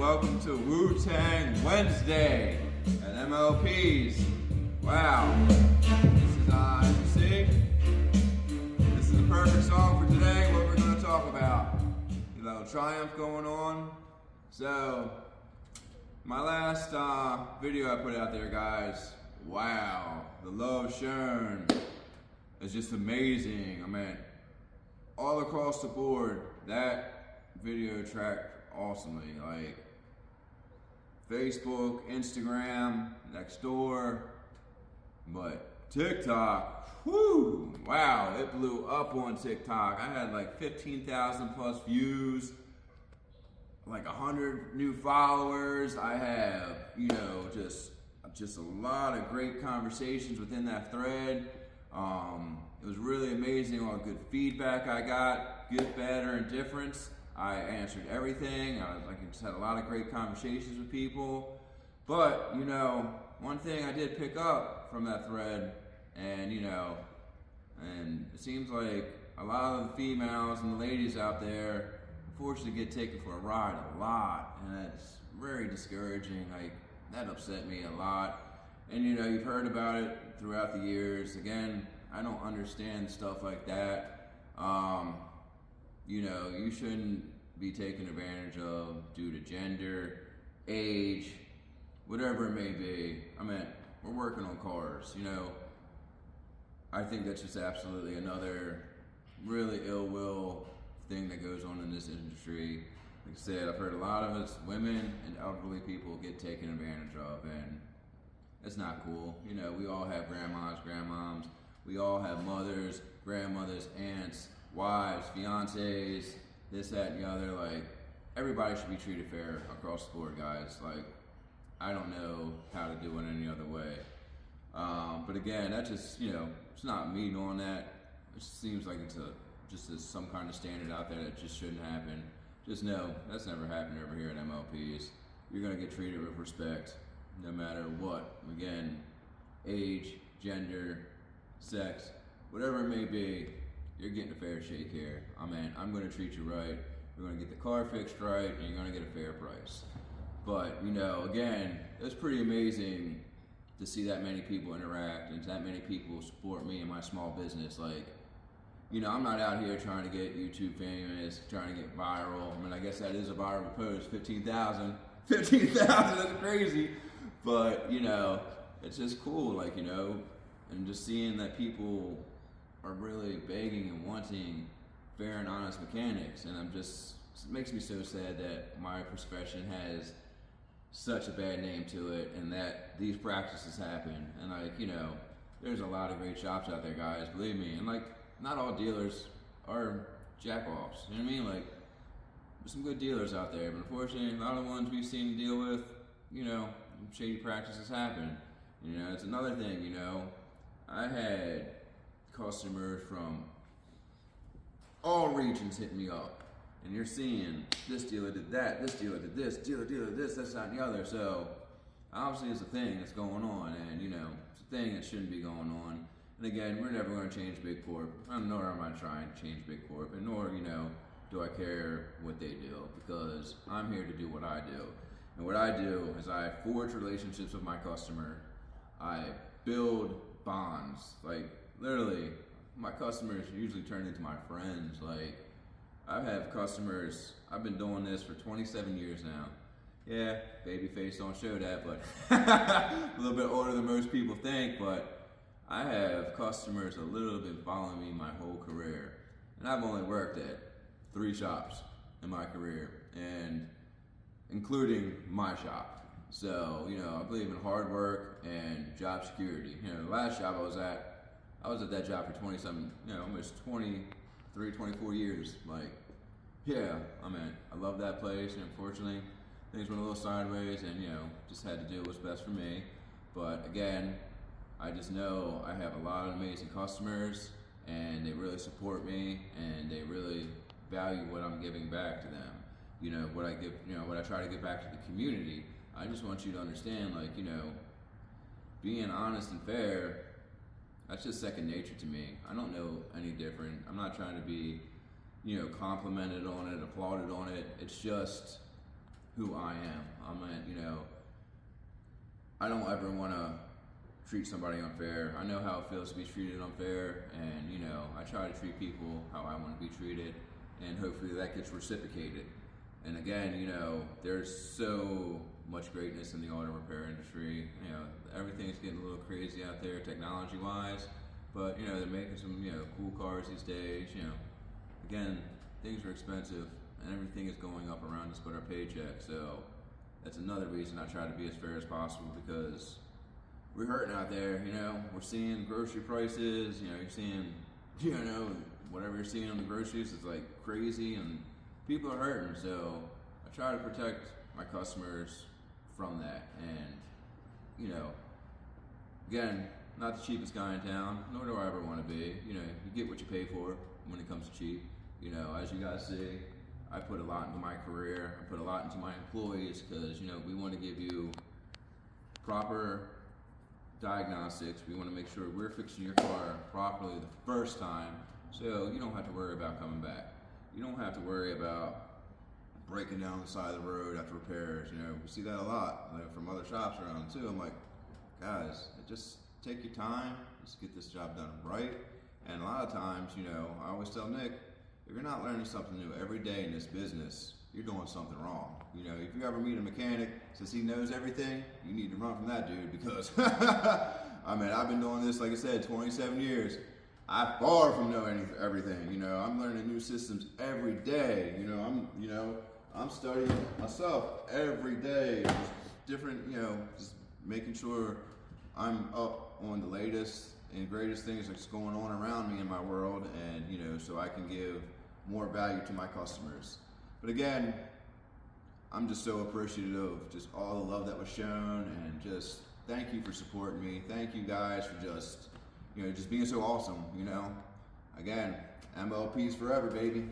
welcome to Wutang Wednesday at MLP's. Wow, this is the perfect song for today. What we're going to talk about, triumph going on. So, my last video I put out there, guys. Wow, the love shown is just amazing. I mean, all across the board, that video tracked awesomely. Like Facebook, Instagram, next door, but TikTok, whoo, wow, it blew up on TikTok. I had like 15,000 plus views, like 100 new followers. I have, just a lot of great conversations within that thread. It was really amazing all the good feedback I got, good, bad, or indifference. I answered everything. I just had a lot of great conversations with people. But, one thing I did pick up from that thread, and it seems like a lot of the females and the ladies out there unfortunately get taken for a ride a lot, and that's very discouraging. Like, that upset me a lot. And you've heard about it throughout the years. Again, I don't understand stuff like that. You shouldn't be taken advantage of due to gender, age, whatever it may be. I mean, we're working on cars, I think that's just absolutely another really ill will thing that goes on in this industry. Like I said, I've heard a lot of us, women and elderly people, get taken advantage of, and it's not cool. We all have grandmas, grandmoms. We all have mothers, grandmothers, aunts, wives, fiancés, this, that, and the other. Like, everybody should be treated fair across the board, guys. Like, I don't know how to do it any other way. But again, that's just, it's not me knowing that. It seems like it's some kind of standard out there that just shouldn't happen. Just know that's never happened over here at MLPs. You're gonna get treated with respect, no matter what. Again, age, gender, sex, whatever it may be, you're getting a fair shake here. I mean, I'm gonna treat you right. You're gonna get the car fixed right, and you're gonna get a fair price. But, again, it's pretty amazing to see that many people interact and that many people support me and my small business. Like, I'm not out here trying to get YouTube famous, trying to get viral. I mean, I guess that is a viral post, 15,000. 15,000, that's crazy. But, it's just cool, and just seeing that people are really begging and wanting fair and honest mechanics. And it makes me so sad that my profession has such a bad name to it, and that these practices happen. And there's a lot of great shops out there, guys, believe me. And not all dealers are jack-offs, you know what I mean? There's some good dealers out there, but unfortunately, a lot of the ones we've seen to deal with, shady practices happen. It's another thing, I had customers from all regions hit me up, and you're seeing this dealer did that, this dealer did this, dealer did this, that, and the other. So obviously it's a thing that's going on, and it's a thing that shouldn't be going on. And again, we're never going to change Big Corp, nor am I trying to change Big Corp, and nor do I care what they do, because I'm here to do what I do. And what I do is I forge relationships with my customer. I build bonds. Literally, my customers usually turn into my friends. I have customers, I've been doing this for 27 years now. Yeah, baby face don't show that, but a little bit older than most people think, but I have customers that literally been following me my whole career. And I've only worked at 3 shops in my career, and including my shop. So, I believe in hard work and job security. The last job I was at that job for 27, almost 23, 24 years. I love that place, and unfortunately, things went a little sideways, and, just had to do what's best for me. But again, I just know I have a lot of amazing customers, and they really support me, and they really value what I'm giving back to them. What I give, what I try to give back to the community. I just want you to understand, being honest and fair, that's just second nature to me. I don't know any different. I'm not trying to be, complimented on it, applauded on it. It's just who I am. I don't ever want to treat somebody unfair. I know how it feels to be treated unfair, and I try to treat people how I want to be treated, and hopefully that gets reciprocated. And again, there's so much greatness in the auto repair industry. Everything's getting a little crazy out there technology-wise, but they're making some cool cars these days. Again, things are expensive, and everything is going up around us but our paycheck. So that's another reason I try to be as fair as possible, because we're hurting out there. We're seeing grocery prices. You're seeing, whatever you're seeing on the groceries is like crazy, and people are hurting. So I try to protect my customers from that. And again, not the cheapest guy in town, nor do I ever want to be. You get what you pay for when it comes to cheap. As you guys see, I put a lot into my career. I put a lot into my employees, because we want to give you proper diagnostics. We want to make sure we're fixing your car properly the first time, so you don't have to worry about coming back. You don't have to worry about breaking down the side of the road after repairs. We see that a lot from other shops around too. I'm like, guys, just take your time. Just get this job done right. And a lot of times, I always tell Nick, if you're not learning something new every day in this business, you're doing something wrong. If you ever meet a mechanic says he knows everything, you need to run from that dude, because I've been doing this, like I said, 27 years. I far from know everything. I'm learning new systems every day. I'm studying myself every day. Just different, just making sure I'm up on the latest and greatest things that's going on around me in my world, and so I can give more value to my customers. But again, I'm just so appreciative of just all the love that was shown, and just thank you for supporting me. Thank you guys for just being so awesome. Again, MLP's forever, baby.